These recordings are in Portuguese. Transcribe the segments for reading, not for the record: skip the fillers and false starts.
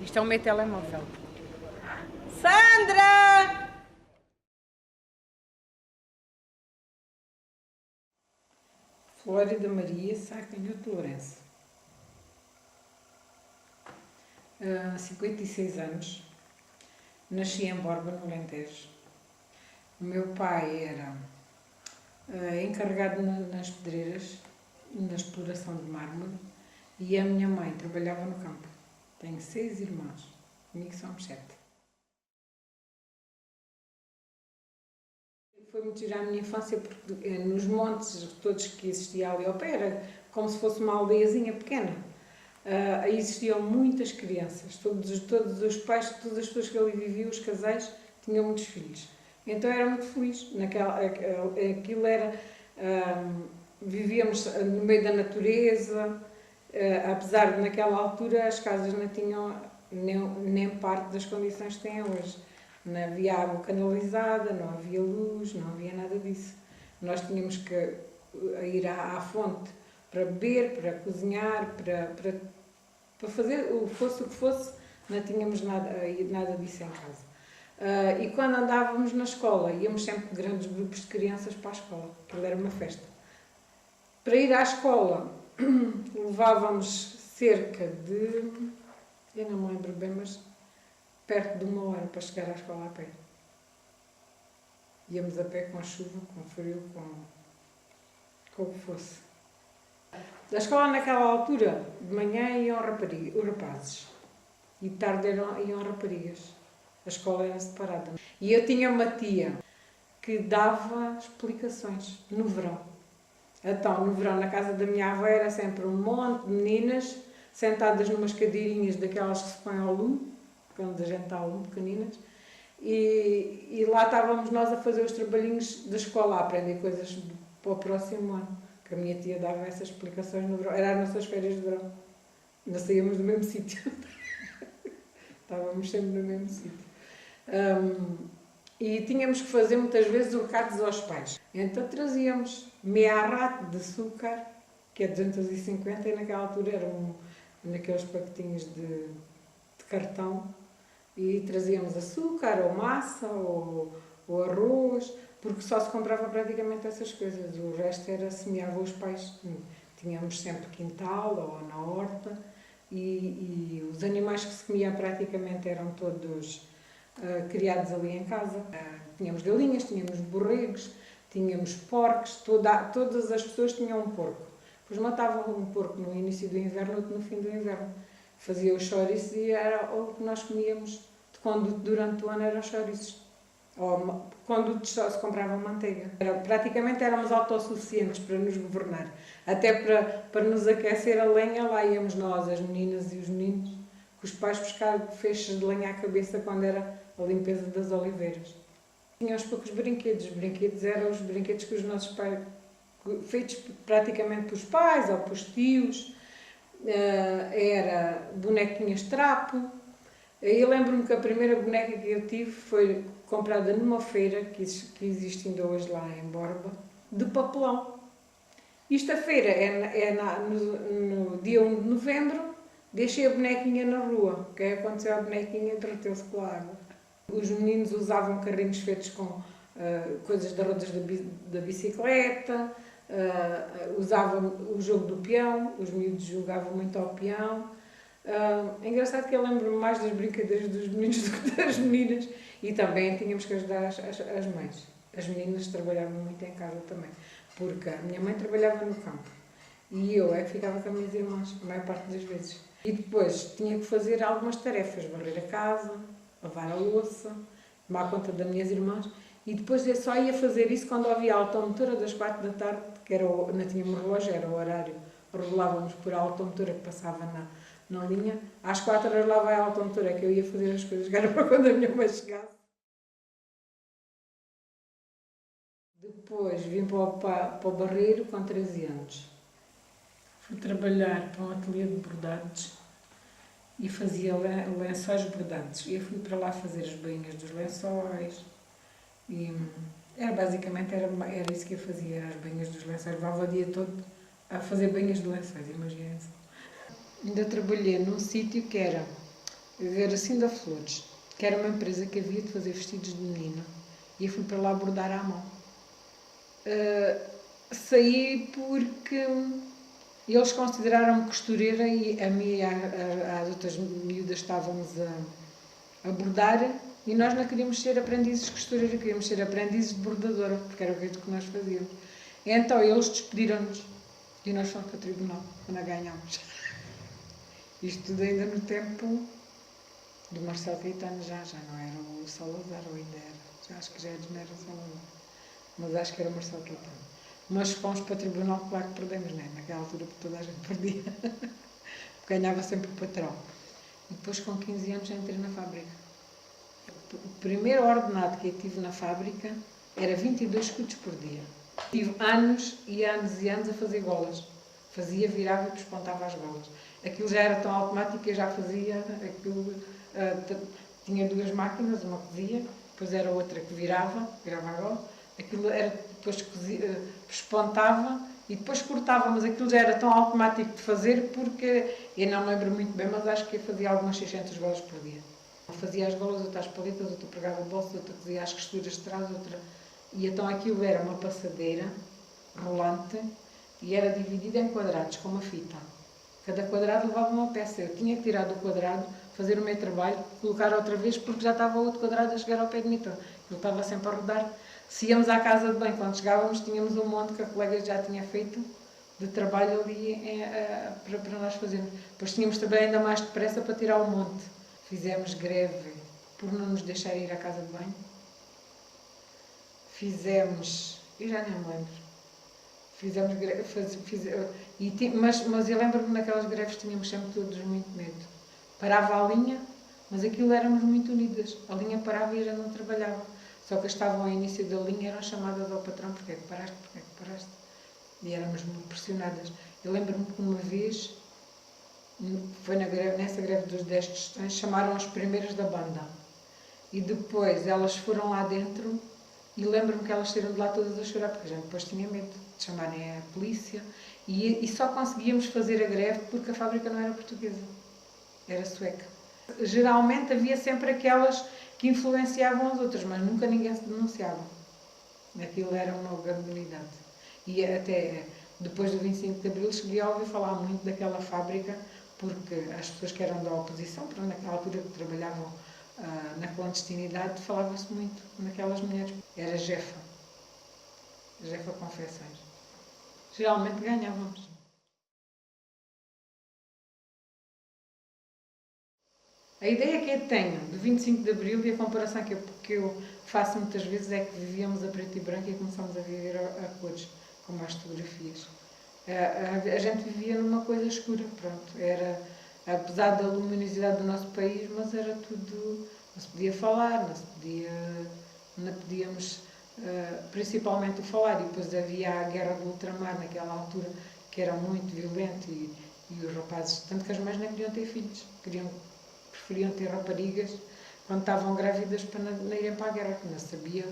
Isto é o meu telemóvel. Sandra! Flórida Maria Sá Canhoto de Lourenço. 56 anos. Nasci em Borba, no Alentejo. O meu pai era encarregado nas pedreiras, na exploração de mármore, e a minha mãe trabalhava no campo. Tenho 6 irmãos, comigo somos 7. Foi muito gira a minha infância porque nos montes todos que existia ali ao pé, era como se fosse uma aldeiazinha pequena. Existiam muitas crianças, todos os pais, todas as pessoas que ali viviam, os casais, tinham muitos filhos. Então era muito feliz. Aquilo era. Vivíamos no meio da natureza, apesar de naquela altura as casas não tinham nem parte das condições que têm hoje. Não havia água canalizada, não havia luz, não havia nada disso. Nós tínhamos que ir à fonte para beber, para cozinhar, para fazer o que fosse, não tínhamos nada disso em casa. E quando andávamos na escola, íamos sempre grandes grupos de crianças para a escola, aquilo era uma festa. Para ir à escola, levávamos cerca de, eu não me lembro bem, mas perto de 1 hora para chegar à escola a pé. Íamos a pé com a chuva, com o frio, com o que fosse. Da escola naquela altura, de manhã iam os rapazes e de tarde iam raparigas. A escola era separada. E eu tinha uma tia que dava explicações no verão. Então, no verão, na casa da minha avó, era sempre um monte de meninas sentadas numas cadeirinhas daquelas que se põem ao lume, quando a gente está ao lume, pequeninas, e lá estávamos nós a fazer os trabalhinhos da escola, a aprender coisas para o próximo ano. Que a minha tia dava essas explicações no verão. Era as nossas férias de verão. Nós saíamos do mesmo sítio. Estávamos sempre no mesmo sítio. E tínhamos que fazer muitas vezes recados aos pais. Então trazíamos meia rata de açúcar, que é 250, e naquela altura eram naqueles pacotinhos de cartão, e trazíamos açúcar, ou massa, ou arroz, porque só se comprava praticamente essas coisas. O resto era semeava os pais. Tínhamos sempre quintal ou na horta, e os animais que se comiam praticamente eram todos criados ali em casa. Tínhamos galinhas, tínhamos borregos, tínhamos porcos, todas as pessoas tinham um porco. Depois matavam um porco no início do inverno, outro no fim do inverno. Fazia os chouriços e era o que nós comíamos de conduto durante o ano, eram chouriços. Ou condutos só se comprava manteiga. Praticamente éramos autossuficientes para nos governar. Até para nos aquecer a lenha, lá íamos nós, as meninas e os meninos, com os pais buscar feixes de lenha à cabeça quando era a limpeza das oliveiras. Tínhamos poucos brinquedos. Os brinquedos eram os brinquedos que os nossos pais, feitos praticamente pelos pais ou pelos tios, era bonequinhas de trapo. Eu lembro-me que a primeira boneca que eu tive foi comprada numa feira que existe ainda hoje lá em Borba, de papelão. Esta feira no dia 1 de novembro, deixei a bonequinha na rua. O que aconteceu? A bonequinha derreteu-se com a água. Os meninos usavam carrinhos feitos com coisas das rodas da bicicleta, usavam o jogo do peão, os miúdos jogavam muito ao peão. É engraçado que eu lembro-me mais das brincadeiras dos meninos do que das meninas, e também tínhamos que ajudar as mães. As meninas trabalhavam muito em casa também, porque a minha mãe trabalhava no campo e eu é que ficava com as minhas irmãs, a maior parte das vezes. E depois tinha que fazer algumas tarefas, varrer a casa, lavar a louça, tomar conta das minhas irmãs, e depois eu só ia fazer isso quando havia a automotora das 4 da tarde, que não tínhamos relógio, era o horário, rolávamos por a automotora que passava na linha. Às 4 horas lá vai a automotora, que eu ia fazer as coisas que era para quando a minha mãe chegasse. Depois vim para o Barreiro com 13 anos. Fui trabalhar para um ateliê de bordados e fazia lençóis bordados. Eu fui para lá fazer as bainhas dos lençóis e basicamente era isso que eu fazia, as bainhas dos lençóis. Levava o dia todo a fazer bainhas de lençóis, imaginem-se. Ainda trabalhei num sítio que era Garacinda Flores, que era uma empresa que havia de fazer vestidos de menino, e eu fui para lá bordar à mão. Saí porque eles consideraram-me costureira e a mim e às outras miúdas estávamos a bordar e nós não queríamos ser aprendizes de costureira, queríamos ser aprendizes de bordadora, porque era o que nós fazíamos. Então eles despediram-nos e nós fomos para o tribunal, quando a ganhámos. Isto tudo ainda no tempo do Marcelo Caetano, já não era o Salazar, ou ainda era. Já acho que já não era o Salazar, mas acho que era o Marcelo Caetano. Mas fomos para o tribunal, claro que perdemos, não é? Naquela altura toda a gente perdia. Ganhava sempre o patrão. E depois com 15 anos entrei na fábrica. O primeiro ordenado que eu tive na fábrica era 22 escudos por dia. Tive anos e anos e anos a fazer golas. Fazia, virava e despontava as golas. Aquilo já era tão automático que eu já fazia aquilo. Tinha duas máquinas, uma cozia, depois era outra que virava a gola. Aquilo era, depois despontava e depois cortava, mas aquilo já era tão automático de fazer porque, eu não me lembro muito bem, mas acho que eu fazia algumas 600 golas por dia. Fazia as golas, outras paletas, outra pregava bolsas, outra fazia as costuras de trás, outra... E então aquilo era uma passadeira rolante e era dividida em quadrados, com uma fita. Cada quadrado levava uma peça. Eu tinha que tirar do quadrado, fazer o meu trabalho, colocar outra vez, porque já estava outro quadrado a chegar ao pé de mim. Então, eu estava sempre a rodar. Se íamos à casa de banho, quando chegávamos, tínhamos um monte que a colega já tinha feito de trabalho ali para nós fazermos. Depois tínhamos também ainda mais depressa para tirar o monte. Fizemos greve por não nos deixar ir à casa de banho. Fizemos... Eu já nem me lembro. Fizemos greve... Mas eu lembro-me naquelas greves tínhamos sempre todos muito medo. Parava a linha, mas aquilo éramos muito unidas. A linha parava e já não trabalhava. Só que estavam ao início da linha, eram chamadas ao patrão, porque é que paraste, porque é que paraste? E éramos muito pressionadas. Eu lembro-me que uma vez, foi nessa greve dos 10 tostões, chamaram as primeiras da banda. E depois elas foram lá dentro e lembro-me que elas saíram de lá todas a chorar, porque a gente depois tinha medo de chamarem a polícia. E só conseguíamos fazer a greve porque a fábrica não era portuguesa, era sueca. Geralmente havia sempre aquelas que influenciavam as outras, mas nunca ninguém se denunciava. Aquilo era uma grande unidade. E até depois do 25 de Abril cheguei a ouvir falar muito daquela fábrica, porque as pessoas que eram da oposição, porque naquela altura que trabalhavam na clandestinidade, falava-se muito naquelas mulheres. Era Jefa Confecções. Geralmente ganhávamos. A ideia que eu tenho do 25 de Abril e a comparação que eu faço muitas vezes é que vivíamos a preto e branco e começamos a viver a cores, como as fotografias. A gente vivia numa coisa escura, pronto. Era, apesar da luminosidade do nosso país, mas era tudo... Não se podia falar, não podíamos, principalmente o falar. E depois havia a guerra do ultramar naquela altura, que era muito violenta e os rapazes... Tanto que as mães nem queriam ter filhos, preferiam ter raparigas quando estavam grávidas para não irem para a guerra, porque não sabia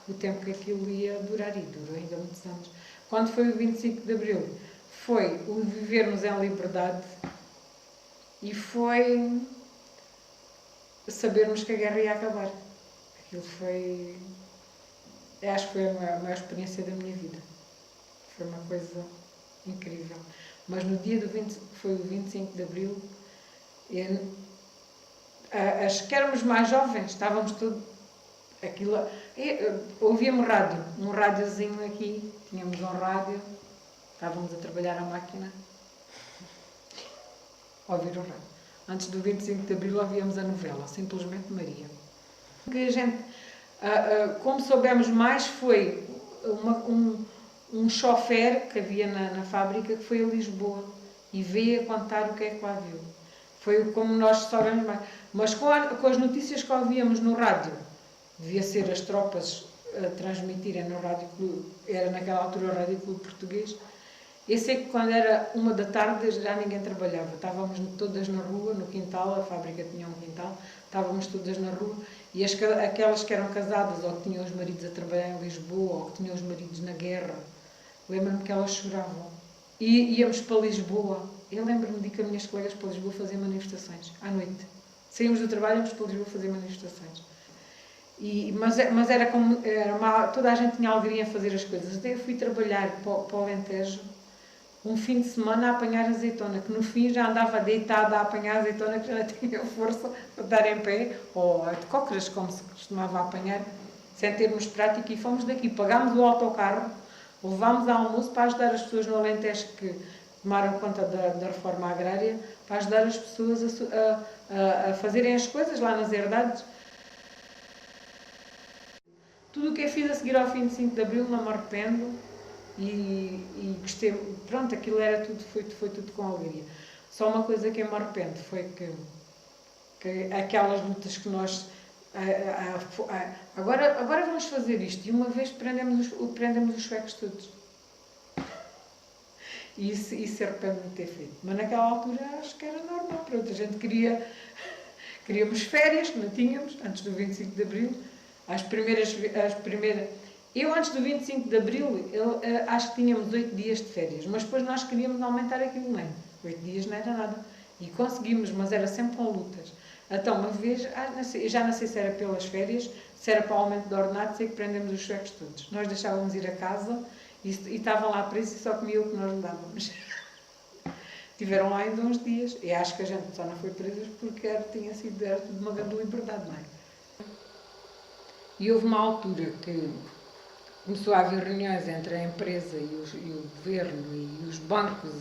o tempo que aquilo ia durar, e durou ainda muitos anos. Quando foi o 25 de Abril, foi o vivermos em liberdade e foi sabermos que a guerra ia acabar. Aquilo foi... Acho que foi a maior experiência da minha vida. Foi uma coisa incrível. Mas no dia foi o 25 de Abril, as que éramos mais jovens, estávamos todos... Ouvíamos rádio, um rádiozinho aqui, tínhamos um rádio, estávamos a trabalhar a máquina, ouvir o rádio. Antes do 25 de Abril ouvíamos a novela, Simplesmente Maria. Que a gente, como soubemos mais, foi um chofer que havia na fábrica que foi a Lisboa e veio a contar o que é que lá viu. Foi como nós soubemos mais. Mas com as notícias que ouvíamos no rádio, devia ser as tropas a transmitirem no Rádio Clube, era naquela altura o Rádio Clube Português. Eu sei que quando era 1 da tarde já ninguém trabalhava, estávamos todas na rua, no quintal, a fábrica tinha um quintal, estávamos todas na rua e aquelas que eram casadas ou que tinham os maridos a trabalhar em Lisboa ou que tinham os maridos na guerra, lembro-me que elas choravam. E íamos para Lisboa. Eu lembro-me de que as minhas colegas para Lisboa faziam manifestações à noite. Saímos do trabalho e íamos para Lisboa fazer manifestações. Mas era como, toda a gente tinha alegria em fazer as coisas. Até eu fui trabalhar para o Alentejo um fim de semana a apanhar azeitona, que no fim já andava deitada a apanhar azeitona, que já não tinha força para dar em pé, ou de cócoras, como se costumava apanhar, sem termos prática, e fomos daqui, pagámos o autocarro, levámos ao almoço para ajudar as pessoas no Alentejo que tomaram conta da reforma agrária, para ajudar as pessoas a fazerem as coisas lá nas herdades. Tudo o que eu fiz a seguir ao 25 de Abril não me arrependo e gostei, pronto, aquilo era tudo, foi tudo com alegria. Só uma coisa que eu me arrependo foi que aquelas lutas que nós... agora vamos fazer isto, e uma vez prendemos os suecos todos. E isso arrependo-me de ter feito. Mas naquela altura acho que era normal, pronto, a gente queríamos férias, que não tínhamos, antes do 25 de Abril. Eu, antes do 25 de Abril, acho que tínhamos 8 dias de férias, mas depois nós queríamos aumentar aquilo, não é? 8 dias não era nada. E conseguimos, mas era sempre com lutas. Então, uma vez, já não sei se era pelas férias, se era para o aumento do ordenado, sei que prendemos os suecos todos. Nós deixávamos ir a casa e estavam lá presos e só comiam o que nós lhe dávamos. Tiveram lá ainda uns dias. E acho que a gente só não foi presa porque era tudo uma grande liberdade, não é? E houve uma altura que começou a haver reuniões entre a empresa e o governo e os bancos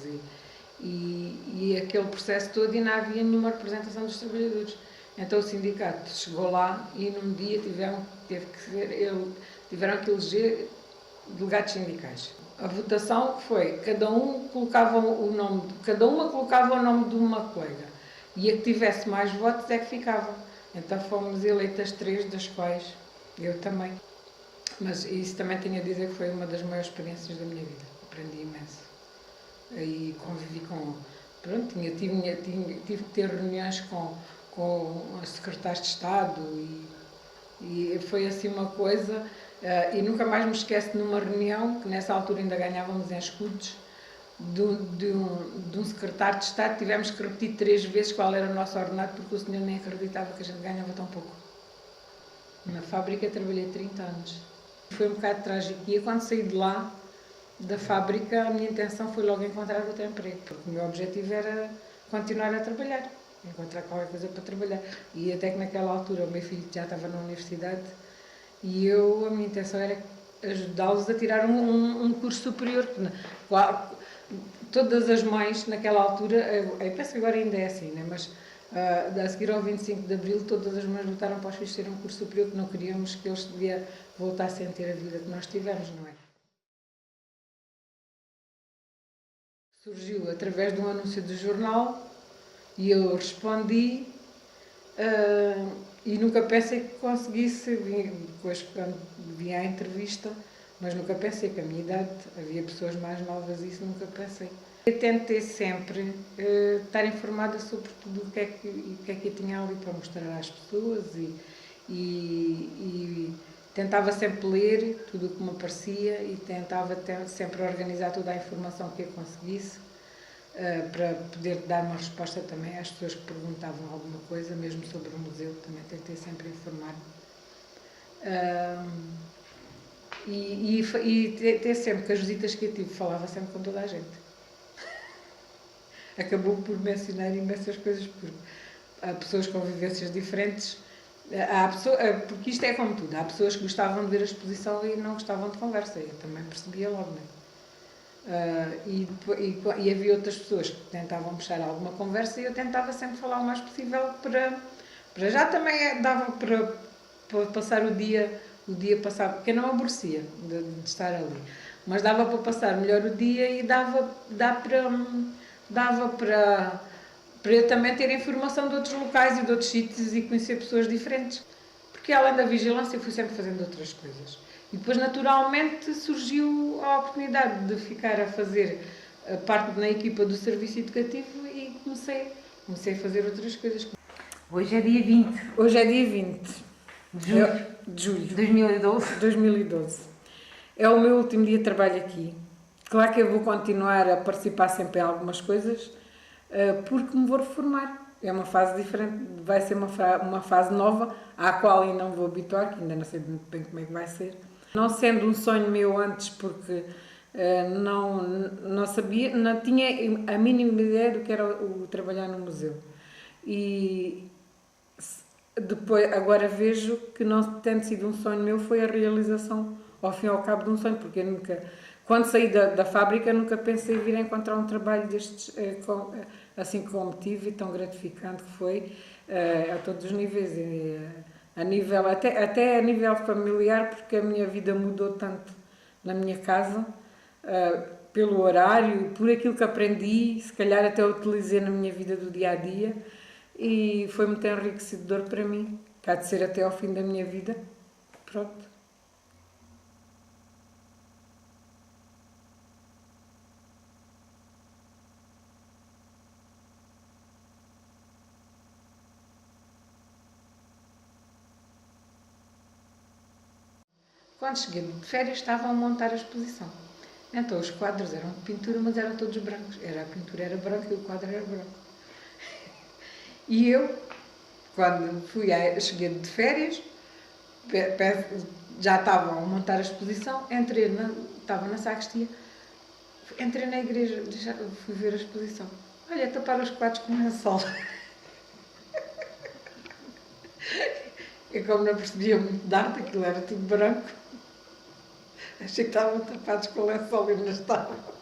e aquele processo todo, e não havia nenhuma representação dos trabalhadores. Então o sindicato chegou lá e num dia tiveram que eleger delegados sindicais. A votação foi, cada uma colocava o nome de uma colega, e a que tivesse mais votos é que ficava. Então fomos eleitas 3, das quais eu também. Mas isso também tenho a dizer que foi uma das maiores experiências da minha vida. Aprendi imenso. Aí convivi com... Pronto, tive que ter reuniões com os secretários de Estado e foi assim uma coisa... e nunca mais me esqueço de numa reunião, que nessa altura ainda ganhávamos em escudos, de um secretário de Estado, tivemos que repetir 3 vezes qual era o nosso ordenado, porque o senhor nem acreditava que a gente ganhava tão pouco. Na fábrica trabalhei 30 anos. Foi um bocado trágico. E quando saí de lá, da fábrica, a minha intenção foi logo encontrar outro emprego, porque o meu objetivo era continuar a trabalhar, encontrar qualquer coisa para trabalhar. E até que naquela altura o meu filho já estava na universidade e a minha intenção era ajudá-los a tirar um curso superior. Todas as mães naquela altura, eu penso que agora ainda é assim, né? Mas a seguir ao 25 de Abril, todas as mães lutaram para os filhos terem um curso superior, que não queríamos que eles voltassem a ter a vida que nós tivemos, não é? Surgiu através de um anúncio do jornal e eu respondi e nunca pensei que conseguisse, depois quando vi a entrevista, mas nunca pensei que a minha idade, havia pessoas mais novas, isso nunca pensei. Eu tentei sempre estar informada sobre tudo o que é que eu tinha ali para mostrar às pessoas e tentava sempre ler tudo o que me aparecia e tentava sempre organizar toda a informação que eu conseguisse para poder dar uma resposta também às pessoas que perguntavam alguma coisa, mesmo sobre o museu, também tentei sempre informar. Até sempre que as visitas que eu tive, falava sempre com toda a gente. Acabou por mencionar imensas coisas, porque há pessoas com vivências diferentes, porque isto é como tudo, há pessoas que gostavam de ver a exposição e não gostavam de conversa, eu também percebia logo, não é? E havia outras pessoas que tentavam puxar alguma conversa e eu tentava sempre falar o mais possível para já também dava para passar o dia passar, porque eu não aborrecia de estar ali, mas dava para passar melhor o dia e dava para eu também ter informação de outros locais e de outros sítios e conhecer pessoas diferentes. Porque além da vigilância eu fui sempre fazendo outras coisas. E depois naturalmente surgiu a oportunidade de ficar a fazer parte na equipa do serviço educativo e comecei a fazer outras coisas. Hoje é dia 20. Hoje é dia 20 de julho de 2012. É o meu último dia de trabalho aqui. Claro que eu vou continuar a participar sempre em algumas coisas, porque me vou reformar. É uma fase diferente, vai ser uma fase nova, à qual ainda não vou habituar, que ainda não sei muito bem como é que vai ser. Não sendo um sonho meu antes, porque não sabia, não tinha a mínima ideia do que era o trabalhar no museu. E depois, agora vejo que não tendo sido um sonho meu, foi a realização, ao fim e ao cabo, de um sonho, porque eu nunca, quando saí da fábrica, nunca pensei vir a encontrar um trabalho destes, assim como tive e tão gratificante que foi, a todos os níveis, a nível, até a nível familiar, porque a minha vida mudou tanto na minha casa, pelo horário, por aquilo que aprendi, se calhar até utilizei na minha vida do dia a dia, e foi muito enriquecedor para mim, que há de ser até ao fim da minha vida. Pronto. Quando cheguei de férias, estavam a montar a exposição. Então os quadros eram de pintura, mas eram todos brancos. A pintura era branca e o quadro era branco. E eu, quando cheguei de férias, já estavam a montar a exposição, estava na sacristia, entrei na igreja, fui ver a exposição. Olha, tapar os quadros com lençol. Eu, como não percebia muito de arte, aquilo era tudo branco, achei que estavam tapados com lençol e não estavam.